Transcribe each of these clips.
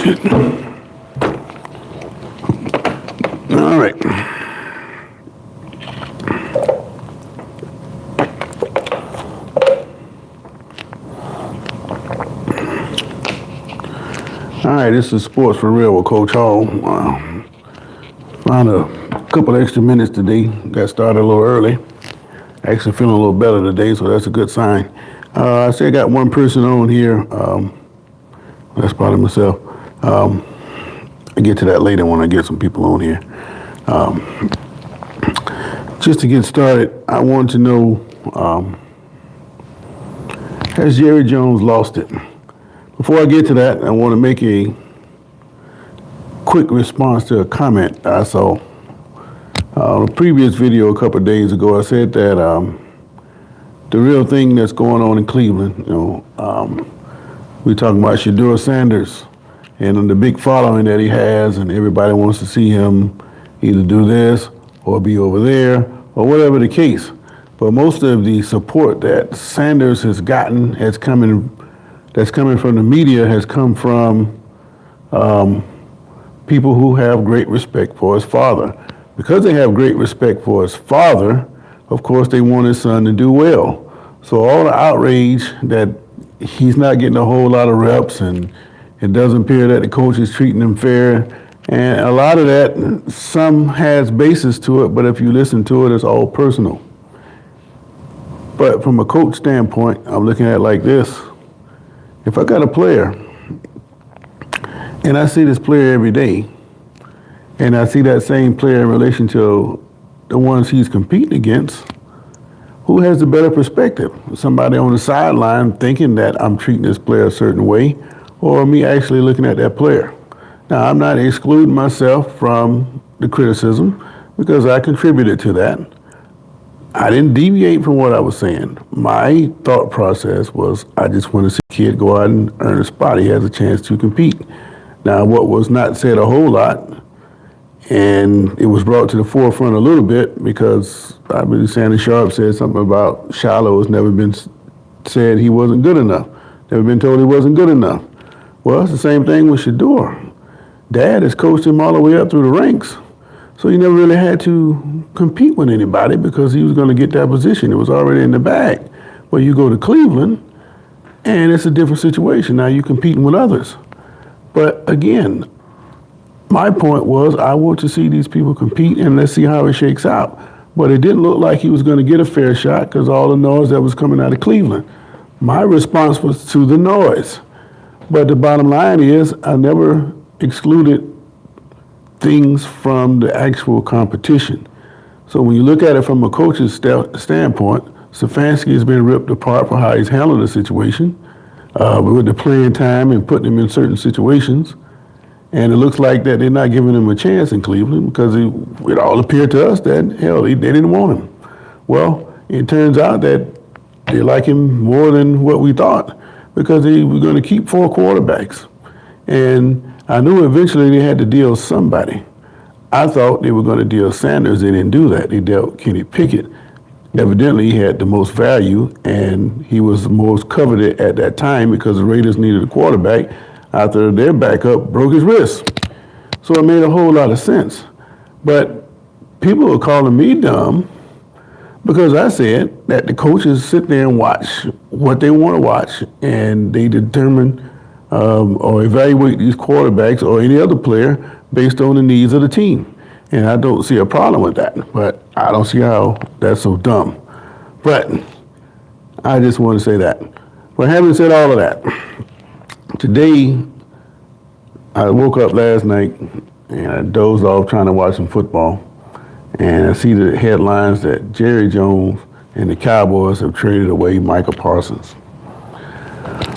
All right. All right, this is Sports for Real with Coach Hall. Found a couple extra minutes today. Got started a little early. Actually feeling a little better today, so that's a good sign. I say I got one person on here. That's probably myself. I'll get to that later when I get some people on here. Just to get started, I want to know, has Jerry Jones lost it? Before I get to that, I want to make a quick response to a comment I saw. A previous video a couple of days ago, I said that the real thing that's going on in Cleveland, we're talking about Shadure Sanders and the big following that he has, and everybody wants to see him either do this or be over there or whatever the case. But most of the support that Sanders has gotten that's coming from the media has come from people who have great respect for his father. Because they have great respect for his father, of course they want his son to do well. So all the outrage that he's not getting a whole lot of reps and it doesn't appear that the coach is treating him fair, and a lot of that, some has basis to it, but if you listen to it, it's all personal. But from a coach standpoint, I'm looking at it like this. If I got a player, and I see this player every day, and I see that same player in relation to the ones he's competing against, who has the better perspective? Somebody on the sideline thinking that I'm treating this player a certain way, or me actually looking at that player? Now, I'm not excluding myself from the criticism because I contributed to that. I didn't deviate from what I was saying. My thought process was I just want to see a kid go out and earn a spot. He has a chance to compete. Now, what was not said a whole lot, and it was brought to the forefront a little bit because I believe Shannon Sharp said something about Shiloh has never been said he wasn't good enough, never been told he wasn't good enough. Well, it's the same thing with Shadure. Dad has coached him all the way up through the ranks, so he never really had to compete with anybody because he was going to get that position. It was already in the bag. Well, you go to Cleveland, and it's a different situation. Now you're competing with others. But again, my point was I want to see these people compete and let's see how it shakes out. But it didn't look like he was going to get a fair shot because all the noise that was coming out of Cleveland. My response was to the noise. But the bottom line is I never excluded things from the actual competition. So when you look at it from a coach's standpoint, Stefanski has been ripped apart for how he's handled the situation with the playing time and putting him in certain situations. And it looks like that they're not giving him a chance in Cleveland because it all appeared to us that, hell, they didn't want him. Well, it turns out that they like him more than what we thought because they were going to keep 4 quarterbacks. And I knew eventually they had to deal somebody. I thought they were going to deal Sanders. They didn't do that. They dealt Kenny Pickett. Evidently, he had the most value, and he was the most coveted at that time because the Raiders needed a quarterback after their backup broke his wrist. So it made a whole lot of sense. But people are calling me dumb because I said that the coaches sit there and watch what they want to watch, and they determine or evaluate these quarterbacks or any other player based on the needs of the team. And I don't see a problem with that, but I don't see how that's so dumb. But I just want to say that. But having said all of that, today I woke up last night and I dozed off trying to watch some football, and I see the headlines that Jerry Jones and the Cowboys have traded away Micah Parsons.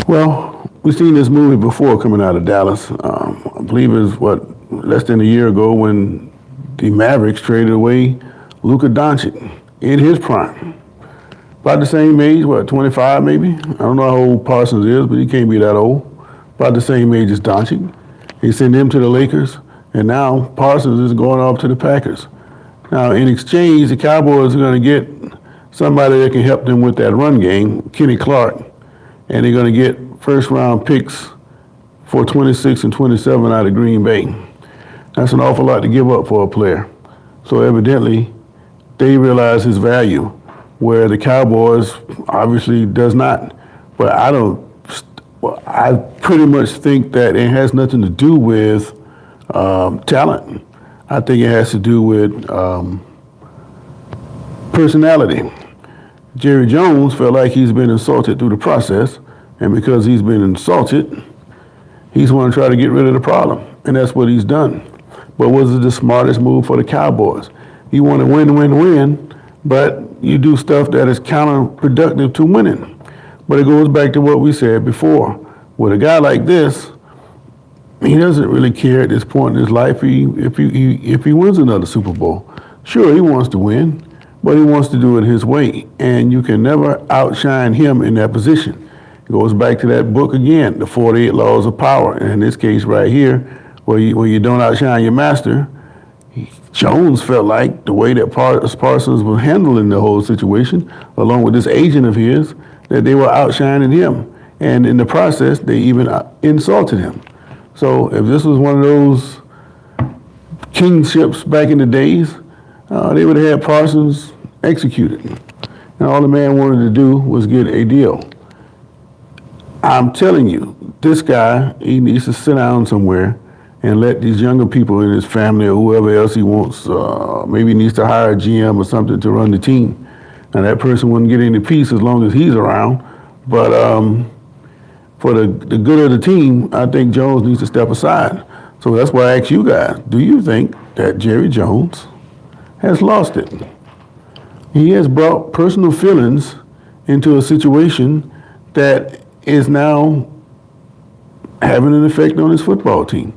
Well, we've seen this movie before coming out of Dallas. I believe it was, less than a year ago when the Mavericks traded away Luka Doncic in his prime. About the same age, 25 maybe? I don't know how old Parsons is, but he can't be that old. About the same age as Doncic. He sent him to the Lakers, and now Parsons is going off to the Packers. Now, in exchange, the Cowboys are going to get somebody that can help them with that run game, Kenny Clark, and they're going to get first-round picks for 26 and 27 out of Green Bay. That's an awful lot to give up for a player. So evidently, they realize his value, where the Cowboys obviously does not. But I pretty much think that it has nothing to do with talent. I think it has to do with personality. Jerry Jones felt like he's been insulted through the process, and because he's been insulted, he's want to try to get rid of the problem, and that's what he's done. But was it the smartest move for the Cowboys? You want to win, but you do stuff that is counterproductive to winning. But it goes back to what we said before. With a guy like this, he doesn't really care at this point in his life if he wins another Super Bowl. Sure, he wants to win, but he wants to do it his way, and you can never outshine him in that position. It goes back to that book again, the 48 Laws of Power. And in this case right here, where you don't outshine your master, Jones felt like the way that Parsons was handling the whole situation, along with this agent of his, that they were outshining him. And in the process, they even insulted him. So if this was one of those kingships back in the days, they would have had Parsons executed. And all the man wanted to do was get a deal. I'm telling you, this guy, he needs to sit down somewhere and let these younger people in his family or whoever else he wants, maybe he needs to hire a GM or something to run the team. Now that person wouldn't get any peace as long as he's around, but for the good of the team, I think Jones needs to step aside. So that's why I ask you guys, do you think that Jerry Jones has lost it? He has brought personal feelings into a situation that is now having an effect on his football team.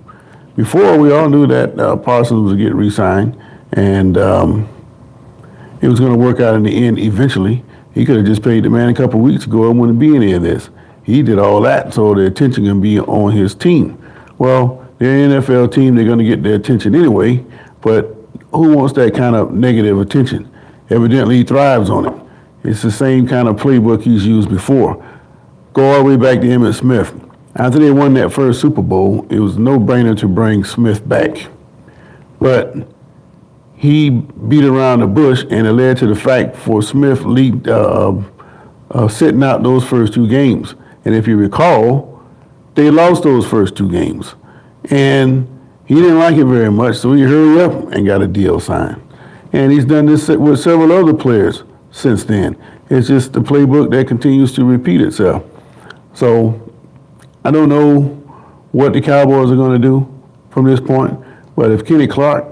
Before, we all knew that Parsons was getting re-signed, and it was going to work out in the end eventually. He could have just paid the man a couple of weeks ago and wouldn't be any of this. He did all that so the attention can be on his team. Well, they're an NFL team, they're going to get their attention anyway, but who wants that kind of negative attention? Evidently, he thrives on it. It's the same kind of playbook he's used before. Go all the way back to Emmitt Smith. After they won that first Super Bowl, it was a no-brainer to bring Smith back. But he beat around the bush, and it led to the fact for Smith sitting out those first two games. And if you recall, they lost those first two games. And he didn't like it very much, so he hurried up and got a deal signed. And he's done this with several other players since then. It's just the playbook that continues to repeat itself. So I don't know what the Cowboys are going to do from this point, but if Kenny Clark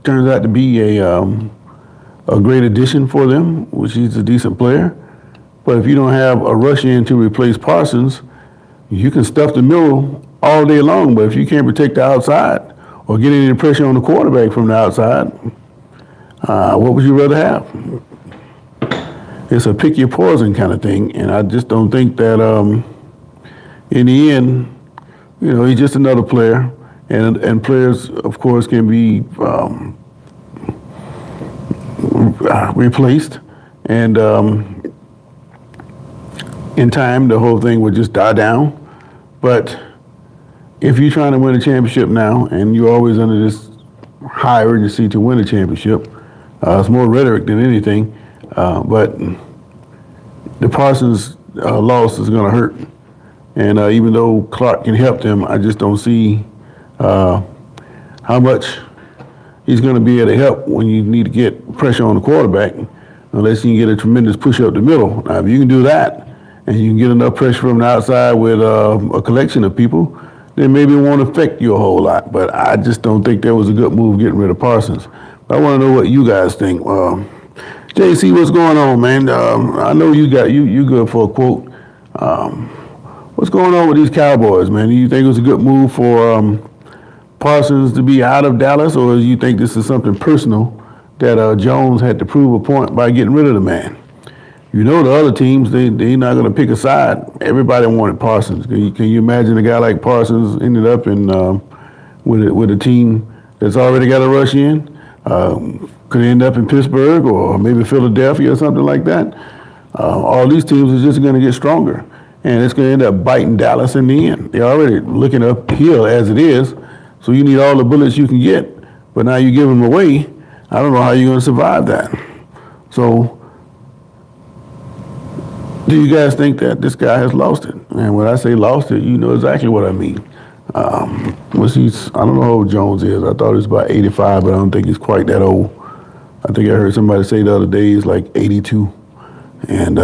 turns out to be a great addition for them, which he's a decent player, but if you don't have a rush in to replace Parsons, you can stuff the middle all day long, but if you can't protect the outside or get any pressure on the quarterback from the outside, what would you rather have? It's a pick your poison kind of thing, and I just don't think that in the end, he's just another player, and players, of course, can be replaced, and in time, the whole thing would just die down. But if you're trying to win a championship now, and you're always under this high urgency to win a championship, it's more rhetoric than anything, but the Parsons loss is going to hurt. And even though Clark can help them, I just don't see how much he's going to be able to help when you need to get pressure on the quarterback, unless you can get a tremendous push up the middle. Now, if you can do that, and you can get enough pressure from the outside with a collection of people, then maybe it won't affect you a whole lot. But I just don't think that was a good move getting rid of Parsons. But I want to know what you guys think. JC, what's going on, man? I know you good for a quote. What's going on with these Cowboys, man? Do you think it was a good move for Parsons to be out of Dallas, or do you think this is something personal that Jones had to prove a point by getting rid of the man? The other teams, they're not going to pick a side. Everybody wanted Parsons. Can you imagine a guy like Parsons ended up in with a team that's already got a rush in? Could end up in Pittsburgh or maybe Philadelphia or something like that. All these teams are just going to get stronger. and it's going to end up biting Dallas in the end. They're already looking uphill as it is, so you need all the bullets you can get, but now you give them away. I don't know how you're going to survive that. So, do you guys think that this guy has lost it? And when I say lost it, you know exactly what I mean. I don't know how old Jones is. I thought he was about 85, but I don't think he's quite that old. I think I heard somebody say the other day he's like 82. And,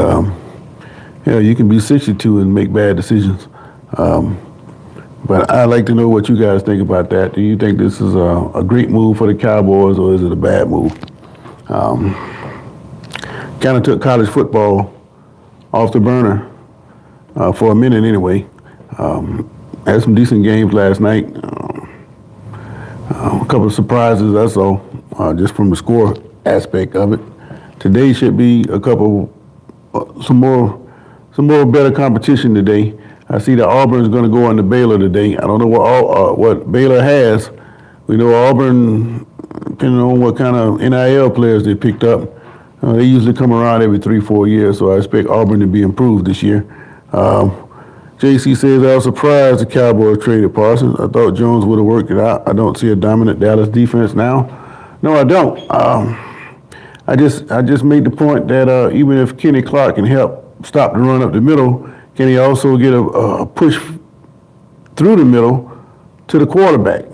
you can be 62 and make bad decisions. But I'd like to know what you guys think about that. Do you think this is a great move for the Cowboys, or is it a bad move? Kind of took college football off the burner for a minute anyway. Had some decent games last night. A couple of surprises I saw just from the score aspect of it. Today should be some more better competition today. I see that Auburn's going to go on to Baylor today. I don't know what Baylor has. We know Auburn, depending on what kind of NIL players they picked up, they usually come around every 3-4 years, so I expect Auburn to be improved this year. JC says, I was surprised the Cowboys traded Parsons. I thought Jones would have worked it out. I don't see a dominant Dallas defense now. No, I don't. I just made the point that even if Kenny Clark can help stop the run up the middle, can he also get a push through the middle to the quarterback?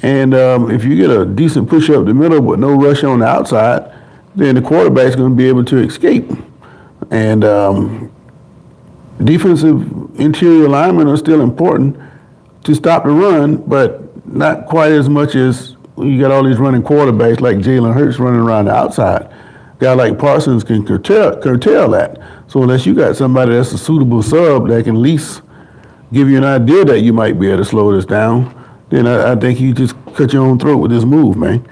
And if you get a decent push up the middle but no rush on the outside, then the quarterback's going to be able to escape. And defensive interior linemen are still important to stop the run, but not quite as much as you got all these running quarterbacks like Jalen Hurts running around the outside. A guy like Parsons can curtail that. So unless you got somebody that's a suitable sub that can at least give you an idea that you might be able to slow this down, then I think you just cut your own throat with this move, man.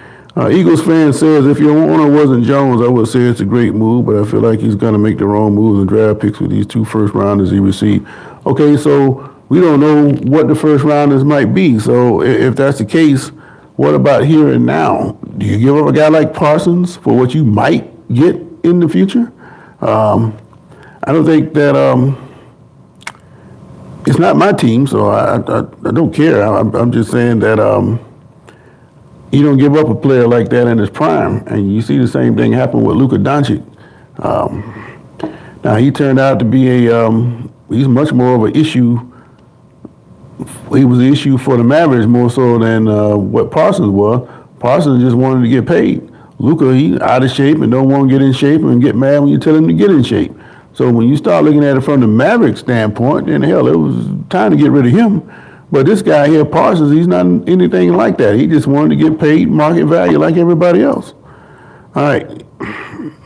Eagles fan says, if your owner wasn't Jones, I would say it's a great move, but I feel like he's going to make the wrong moves and draft picks with these 2 first-rounders he received. Okay, so we don't know what the first-rounders might be. So if that's the case, what about here and now? Do you give up a guy like Parsons for what you might get in the future? I don't think that it's not my team, so I don't care. I'm just saying that you don't give up a player like that in his prime. And you see the same thing happen with Luka Doncic. Now, he turned out to be he's much more of an issue. He was an issue for the Mavericks more so than what Parsons was. Parsons just wanted to get paid. Luka, he's out of shape and don't want to get in shape and get mad when you tell him to get in shape. So when you start looking at it from the Mavericks standpoint, then hell, it was time to get rid of him. But this guy here, Parsons, he's not anything like that. He just wanted to get paid market value like everybody else. All right,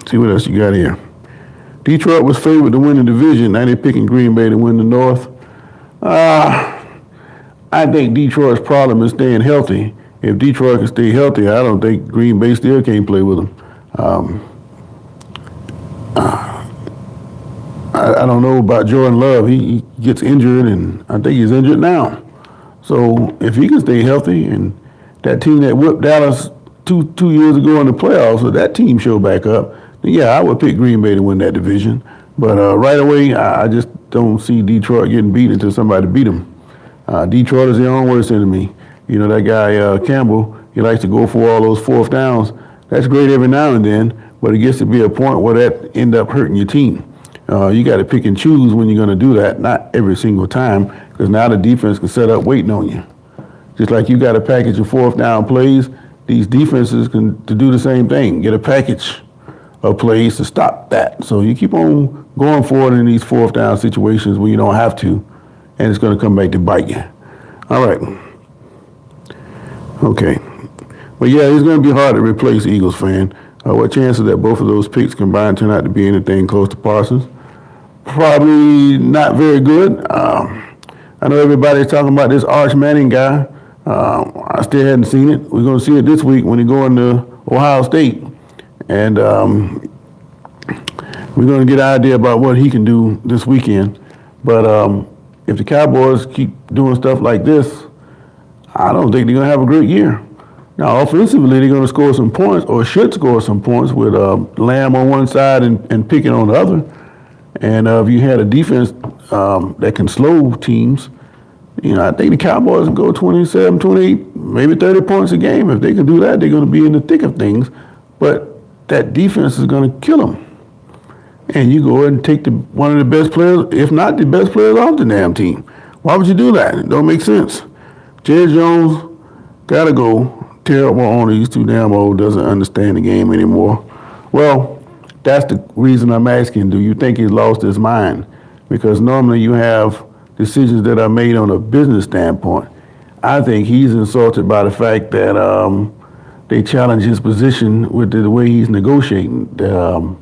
see what else you got here. Detroit was favored to win the division. Now they're picking Green Bay to win the North. I think Detroit's problem is staying healthy. If Detroit can stay healthy, I don't think Green Bay still can't play with them. I don't know about Jordan Love. He gets injured, and I think he's injured now. So if he can stay healthy, and that team that whipped Dallas two years ago in the playoffs, if that team show back up, then yeah, I would pick Green Bay to win that division. But right away, I just don't see Detroit getting beat until somebody beat them. Detroit is their own worst enemy. You know, that guy Campbell, he likes to go for all those 4th downs. That's great every now and then, but it gets to be a point where that end up hurting your team. You got to pick and choose when you're going to do that, not every single time, because now the defense can set up waiting on you. Just like you got to package your 4th down plays, these defenses can to do the same thing, get a package of plays to stop that. So you keep on going forward in these 4th down situations where you don't have to, and it's going to come back to bite you. All right. Okay. But yeah, it's going to be hard to replace Eagles fan. What chances that both of those picks combined turn out to be anything close to Parsons? Probably not very good. I know everybody's talking about this Arch Manning guy. I still hadn't seen it. We're going to see it this week when he go into Ohio State. And we're going to get an idea about what he can do this weekend. But if the Cowboys keep doing stuff like this, I don't think they're going to have a great year. Now, offensively, they're going to score some points, or should score some points, with Lamb on one side and Pickett on the other. And if you had a defense that can slow teams. I think the Cowboys can go 27, 28, maybe 30 points a game. If they can do that, they're going to be in the thick of things. But that defense is going to kill them. And you go ahead and take one of the best players, if not the best players off the damn team. Why would you do that? It don't make sense. Jerry Jones got to go. Terrible owner. He's too damn old, doesn't understand the game anymore. Well, that's the reason I'm asking, do you think he's lost his mind? Because normally you have decisions that are made on a business standpoint. I think he's insulted by the fact that they challenge his position with the way he's negotiating. The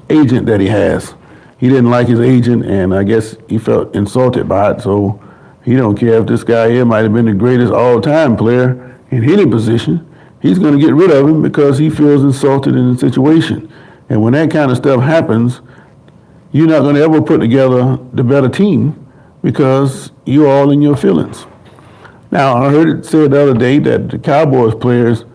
agent that he has. He didn't like his agent, and I guess he felt insulted by it, so he don't care if this guy here might have been the greatest all-time player in any position. He's going to get rid of him because he feels insulted in the situation. And when that kind of stuff happens, you're not going to ever put together the better team because you're all in your feelings. Now, I heard it said the other day that the Cowboys players,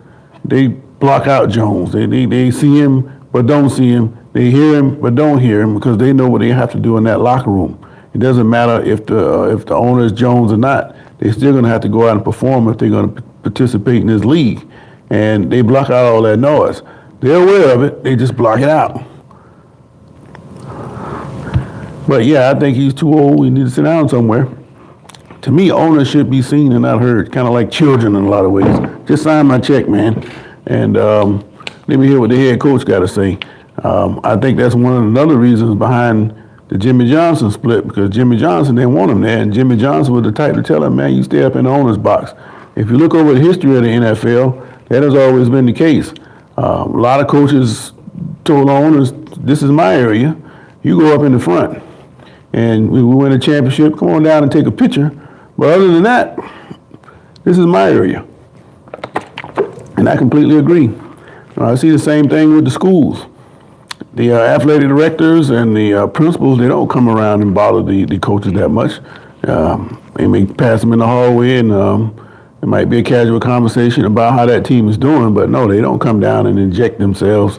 they block out Jones. They see him but don't see him. They hear him but don't hear him because they know what they have to do in that locker room. It doesn't matter if the owner is Jones or not. They're still going to have to go out and perform if they're going to participate in this league. And they block out all that noise. They're aware of it. They just block it out. But yeah, I think he's too old. We need to sit down somewhere. To me, owners should be seen and not heard, kind of like children in a lot of ways. Just sign my check, man. And let me hear what the head coach got to say. I think that's one of another reasons behind the Jimmy Johnson split, because Jimmy Johnson didn't want him there, and Jimmy Johnson was the type to tell him, man, you stay up in the owner's box. If you look over the history of the NFL, that has always been the case. A lot of coaches told owners, this is my area. You go up in the front. And we win a championship, come on down and take a picture. But other than that, this is my area. And I completely agree. I see the same thing with the schools. The athletic directors and the principals, they don't come around and bother the coaches that much. They may pass them in the hallway and it might be a casual conversation about how that team is doing, but no, they don't come down and inject themselves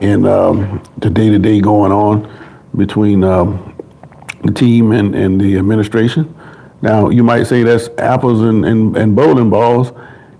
in the day-to-day going on between the team and the administration. Now, you might say that's apples and bowling balls.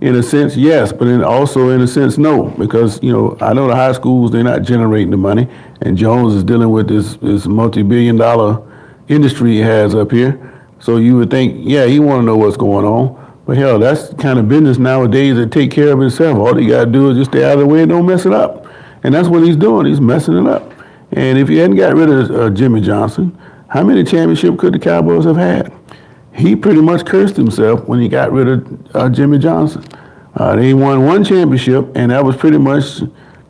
In a sense, yes, but also in a sense, no, because, I know the high schools, they're not generating the money, and Jones is dealing with this multi-billion-dollar industry he has up here. So you would think, yeah, he want to know what's going on. But hell, that's the kind of business nowadays that take care of itself. All you got to do is just stay out of the way and don't mess it up. And that's what he's doing. He's messing it up. And if he hadn't got rid of Jimmy Johnson, how many championships could the Cowboys have had? He pretty much cursed himself when he got rid of Jimmy Johnson. They won one championship, and that was pretty much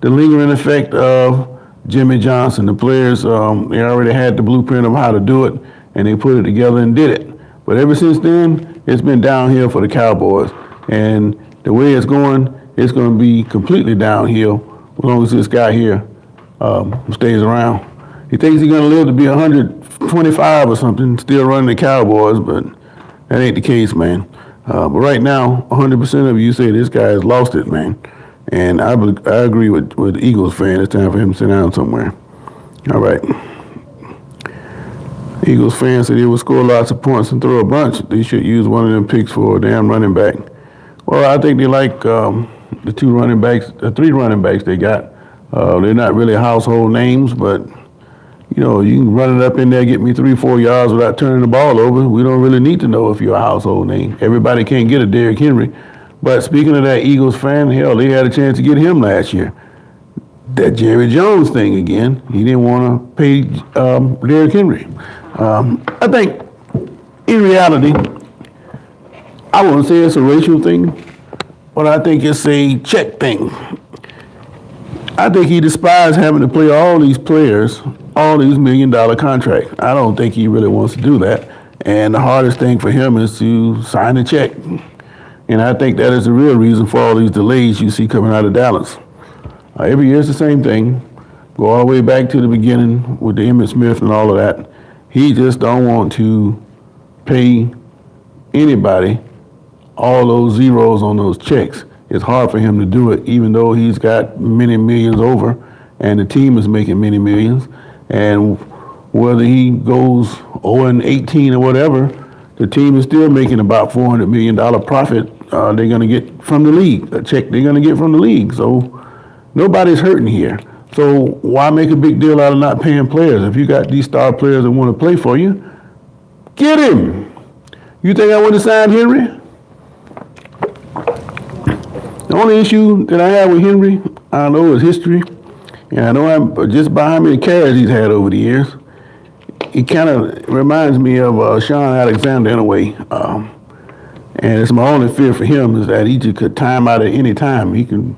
the lingering effect of Jimmy Johnson. The players, they already had the blueprint of how to do it, and they put it together and did it. But ever since then, it's been downhill for the Cowboys. And the way it's going to be completely downhill as long as this guy here stays around. He thinks he's going to live to be 125 or something, still running the Cowboys, but that ain't the case, man. But right now, 100% of you say this guy has lost it, man. And I agree with the Eagles fan. It's time for him to sit down somewhere. All right. Eagles fans said they will score lots of points and throw a bunch. They should use one of them picks for a damn running back. Well, I think they like the three running backs they got. They're not really household names, but you can run it up in there, get me 3-4 yards without turning the ball over. We don't really need to know if you're a household name. Everybody can't get a Derrick Henry. But speaking of that Eagles fan, hell, they had a chance to get him last year. That Jerry Jones thing again. He didn't want to pay Derrick Henry. I think, in reality, I wouldn't say it's a racial thing, but I think it's a check thing. I think he despised having to play all these players, all these $1 million contracts. I don't think he really wants to do that. And the hardest thing for him is to sign a check. And I think that is the real reason for all these delays you see coming out of Dallas. Every year it's the same thing. Go all the way back to the beginning with the Emmitt Smith and all of that. He just don't want to pay anybody all those zeros on those checks. It's hard for him to do it, even though he's got many millions over, and the team is making many millions. And whether he goes 0-18 or whatever, the team is still making about $400 million profit. They're going to get from the league, a check they're going to get from the league. So nobody's hurting here. So why make a big deal out of not paying players? If you got these star players that want to play for you, get him. You think I would have signed Henry? The only issue that I have with Henry, I know, is history. And I know just by how many carries he's had over the years. He kind of reminds me of Sean Alexander in a way. And it's my only fear for him is that he just could time out at any time. He can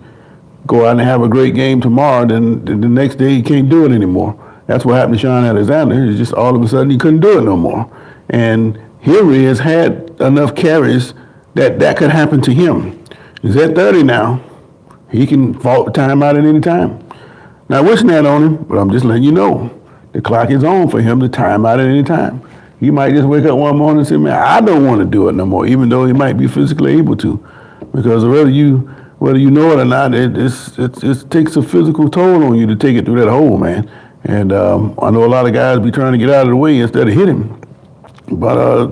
go out and have a great game tomorrow, then the next day he can't do it anymore. That's what happened to Sean Alexander. It's just all of a sudden he couldn't do it no more. And Henry has had enough carries that could happen to him. He's at 30 now. He can fall time out at any time. Not wishing that on him, but I'm just letting you know. The clock is on for him to time out at any time. He might just wake up one morning and say, man, I don't want to do it no more, even though he might be physically able to. Because whether you know it or not, it takes a physical toll on you to take it through that hole, man. And I know a lot of guys be trying to get out of the way instead of hit him. But a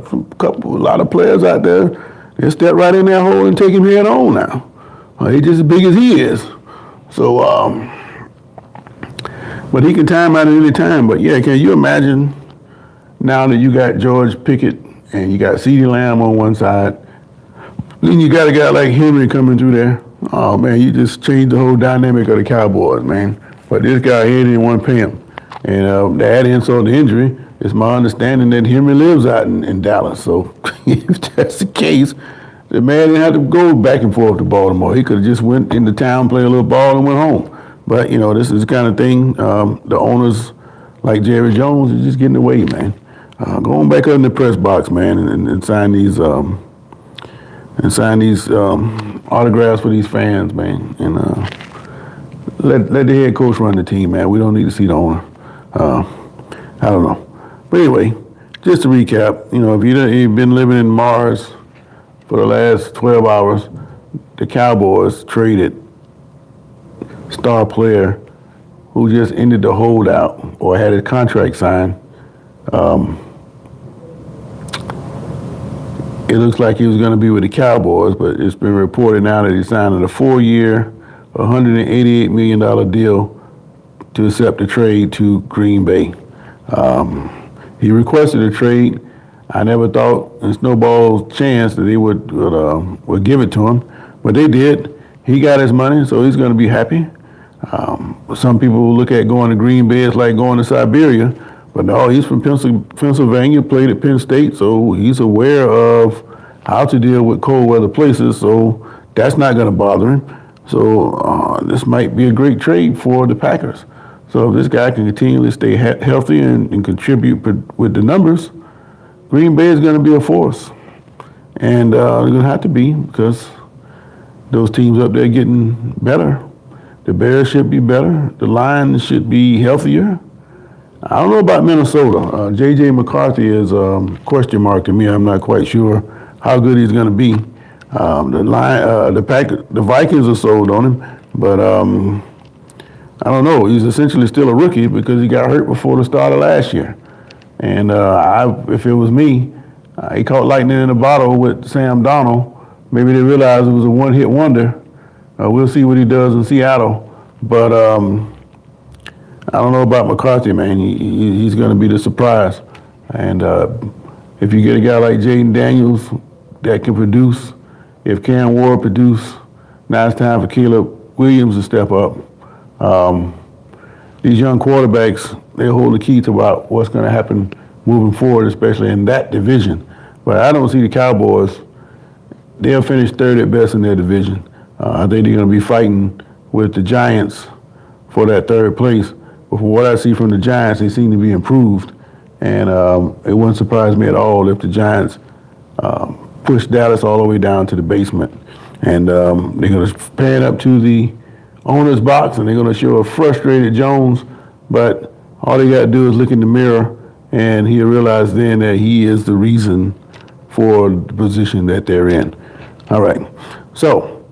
lot of players out there, they step right in that hole and take him head on now. He's just as big as he is. So, but he can time out at any time. But yeah, can you imagine now that you got George Pickett and you got CeeDee Lamb on one side, then you got a guy like Henry coming through there. Oh man, you just changed the whole dynamic of the Cowboys, man. But this guy here didn't want to pay him. And to add insult to injury, it's my understanding that Henry lives out in Dallas. So if that's the case, the man didn't have to go back and forth to Baltimore. He could have just went into town, played a little ball, and went home. But, you know, this is the kind of thing the owners like Jerry Jones is just getting away, man. Go on back up in the press box, man, and sign these autographs for these fans, man. And let the head coach run the team, man. We don't need to see the owner. I don't know. But anyway, just to recap, you know, if you've been living in Mars for the last 12 hours, the Cowboys traded star player who just ended the holdout or had a contract signed. It looks like he was going to be with the Cowboys, but it's been reported now that he signed a 4-year, $188 million deal to accept the trade to Green Bay. He requested a trade. I never thought in snowball's chance that they would give it to him, but they did. He got his money, so he's going to be happy. Some people look at going to Green Bay as like going to Siberia, but no, he's from Pennsylvania, played at Penn State, so he's aware of how to deal with cold weather places, so that's not going to bother him. So this might be a great trade for the Packers. So if this guy can continually stay healthy and contribute with the numbers, Green Bay is going to be a force. And they're going to have to be because those teams up there getting better. The Bears should be better. The Lions should be healthier. I don't know about Minnesota. J.J. McCarthy is a question mark to me. I'm not quite sure how good he's going to be. The Vikings are sold on him, but I don't know. He's essentially still a rookie because he got hurt before the start of last year. And if it was me, he caught lightning in a bottle with Sam Darnold. Maybe they realized it was a one-hit wonder. We'll see what he does in Seattle. But I don't know about McCarthy, man. He's going to be the surprise. And if you get a guy like Jaden Daniels that can produce, if Cam Ward produce, now it's time for Caleb Williams to step up. These young quarterbacks, they hold the key to what's going to happen moving forward, especially in that division. But I don't see the Cowboys. They'll finish third at best in their division. I think they're going to be fighting with the Giants for that third place. But from what I see from the Giants, they seem to be improved. And it wouldn't surprise me at all if the Giants push Dallas all the way down to the basement. And they're going to pan up to the owner's box, and they're going to show a frustrated Jones. But all they got to do is look in the mirror, and he'll realize then that he is the reason for the position that they're in. All right. So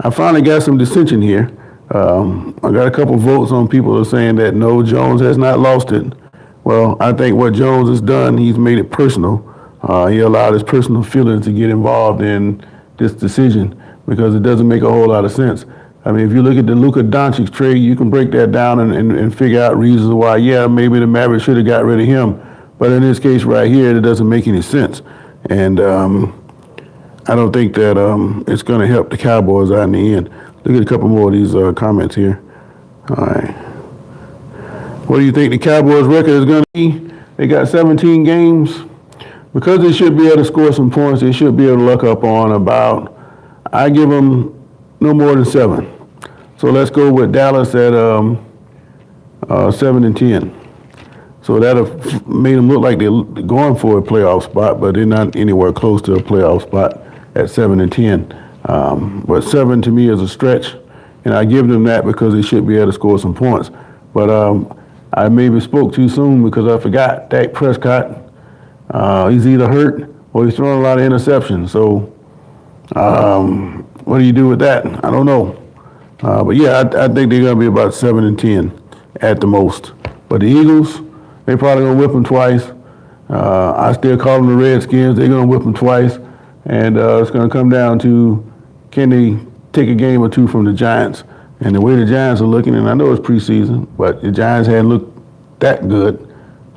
I finally got some dissension here. I got a couple votes on people who are saying that no, Jones has not lost it. Well, I think what Jones has done, he's made it personal. He allowed his personal feelings to get involved in this decision because it doesn't make a whole lot of sense. I mean, if you look at the Luka Doncic trade, you can break that down and figure out reasons why, yeah, maybe the Mavericks should have got rid of him. But in this case right here, it doesn't make any sense. And I don't think that it's going to help the Cowboys out in the end. Look at a couple more of these comments here. All right. What do you think the Cowboys' record is going to be? They got 17 games. Because they should be able to score some points, they should be able to luck up on about, I give them no more than 7. So let's go with Dallas at 7-10. So that have made them look like they're going for a playoff spot, but they're not anywhere close to a playoff spot at 7-10. But 7 to me is a stretch, and I give them that because they should be able to score some points. But I maybe spoke too soon because I forgot Dak Prescott. He's either hurt or he's throwing a lot of interceptions. So what do you do with that? I don't know. But yeah, I think they're going to be about 7-10 at the most. But the Eagles, they're probably going to whip them twice. I still call them the Redskins. They're going to whip them twice. And it's going to come down to, can they take a game or two from the Giants? And the way the Giants are looking, and I know it's preseason, but the Giants hadn't looked that good.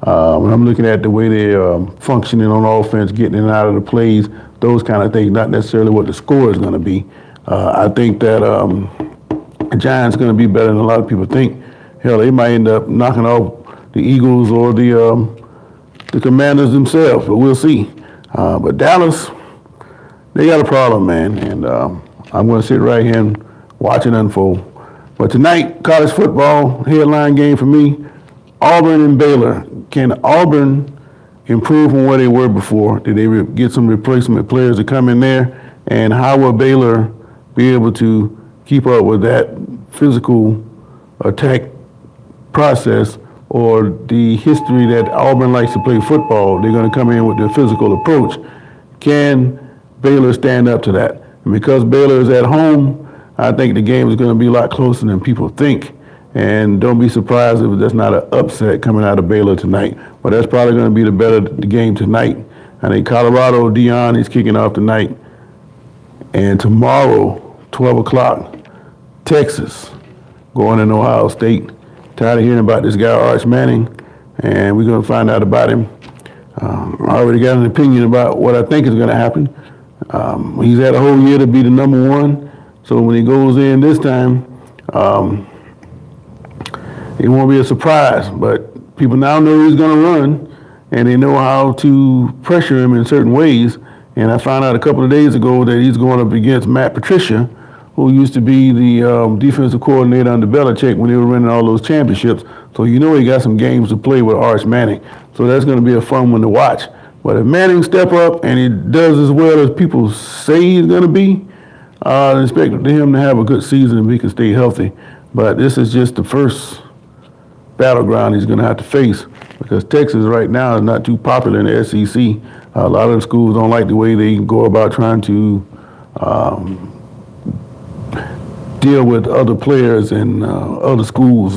When I'm looking at the way they're functioning on offense, getting in and out of the plays, those kind of things, not necessarily what the score is going to be. I think that the Giants are going to be better than a lot of people think. Hell, they might end up knocking off the Eagles or the Commanders themselves, but we'll see. But Dallas, they got a problem, man, and I'm going to sit right here and watch it unfold. But tonight, college football, headline game for me, Auburn and Baylor. Can Auburn improve from where they were before? Did they get some replacement players to come in there? And how will Baylor be able to keep up with that physical attack process or the history that Auburn likes to play football? They're going to come in with their physical approach. Can Baylor stand up to that? And because Baylor is at home, I think the game is going to be a lot closer than people think. And don't be surprised if that's not an upset coming out of Baylor tonight. But that's probably going to be the game tonight. I think Colorado, Deion, he's kicking off tonight. And tomorrow, 12 o'clock, Texas, going in Ohio State. Tired of hearing about this guy, Arch Manning, and we're going to find out about him. I already got an opinion about what I think is going to happen. He's had a whole year to be the number one. So when he goes in this time, it won't be a surprise. But people now know he's going to run, and they know how to pressure him in certain ways. And I found out a couple of days ago that he's going up against Matt Patricia, who used to be the defensive coordinator under Belichick when they were winning all those championships. So you know he got some games to play with Arch Manning. So that's going to be a fun one to watch. But if Manning step up and he does as well as people say he's going to be, I expect him to have a good season if he can stay healthy. But this is just the first battleground he's going to have to face because Texas right now is not too popular in the SEC. A lot of the schools don't like the way they go about trying to deal with other players and other schools.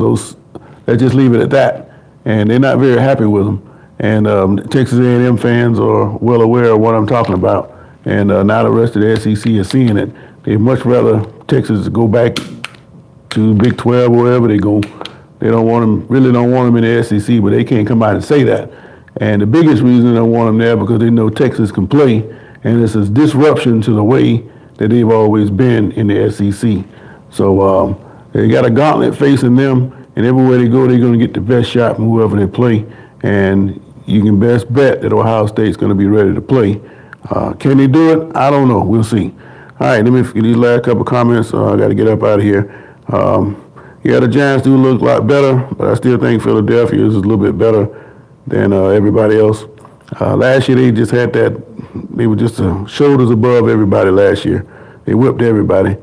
Let's just leave it at that. And they're not very happy with them. And Texas A&M fans are well aware of what I'm talking about. And now the rest of the SEC is seeing it. They'd much rather Texas go back to Big 12 or wherever they go. They don't want them, really don't want them in the SEC, but they can't come out and say that. And the biggest reason they don't want them there because they know Texas can play, and it's a disruption to the way that they've always been in the SEC. So they got a gauntlet facing them, and everywhere they go, they're going to get the best shot from whoever they play. And you can best bet that Ohio State's going to be ready to play. Can they do it? I don't know. We'll see. All right, let me get these last couple comments. I got to get up out of here. Yeah, the Giants do look a lot better, but I still think Philadelphia is a little bit better than everybody else. Last year, they just had that. They were just shoulders above everybody last year. They whipped everybody.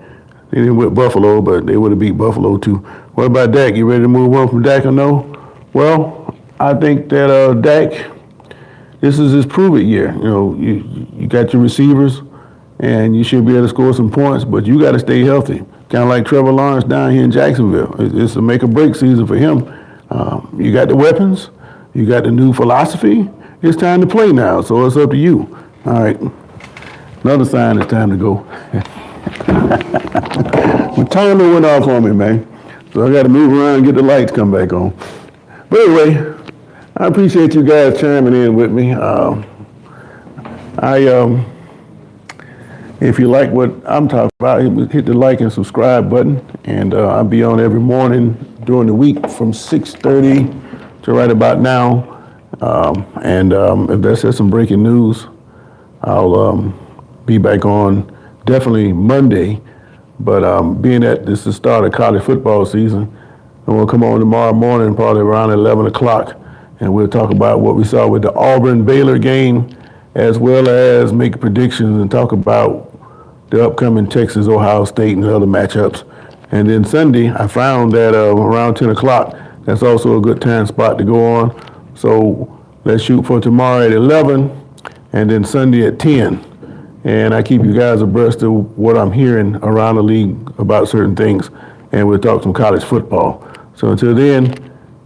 They didn't whip Buffalo, but they would have beat Buffalo too. What about Dak? You ready to move on from Dak or no? Well, I think that Dak, this is his prove it year. You know, you got your receivers, and you should be able to score some points, but you got to stay healthy. Kind of like Trevor Lawrence down here in Jacksonville. It's a make or break season for him. You got the weapons. You got the new philosophy. It's time to play now, so it's up to you. All right. Another sign it's time to go. My timer went off on me, man. So I got to move around and get the lights come back on. But anyway, I appreciate you guys chiming in with me. If you like what I'm talking about, hit the like and subscribe button. And I'll be on every morning during the week from 6:30 to right about now. If there's some breaking news, I'll be back on definitely Monday. But being that this is the start of college football season, I'm going to come on tomorrow morning, probably around 11 o'clock, and we'll talk about what we saw with the Auburn-Baylor game, as well as make predictions and talk about the upcoming Texas, Ohio State, and other matchups. And then Sunday, I found that around 10 o'clock, that's also a good time spot to go on. So let's shoot for tomorrow at 11, and then Sunday at 10. And I keep you guys abreast of what I'm hearing around the league about certain things, and we'll talk some college football. So until then,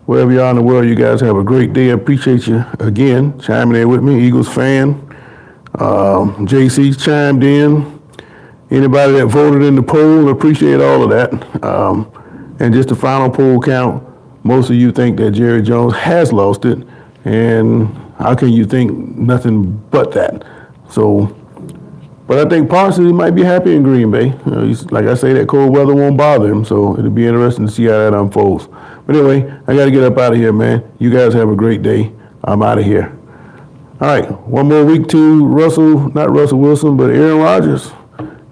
wherever you are in the world, you guys have a great day. I appreciate you again chiming in with me, Eagles fan. JC's chimed in. Anybody that voted in the poll, appreciate all of that. And just the final poll count, most of you think that Jerry Jones has lost it, and how can you think nothing but that? So, but I think Parsons might be happy in Green Bay. Like I say, that cold weather won't bother him, so it'll be interesting to see how that unfolds. But anyway, I got to get up out of here, man. You guys have a great day. I'm out of here. All right, one more week to not Russell Wilson, but Aaron Rodgers.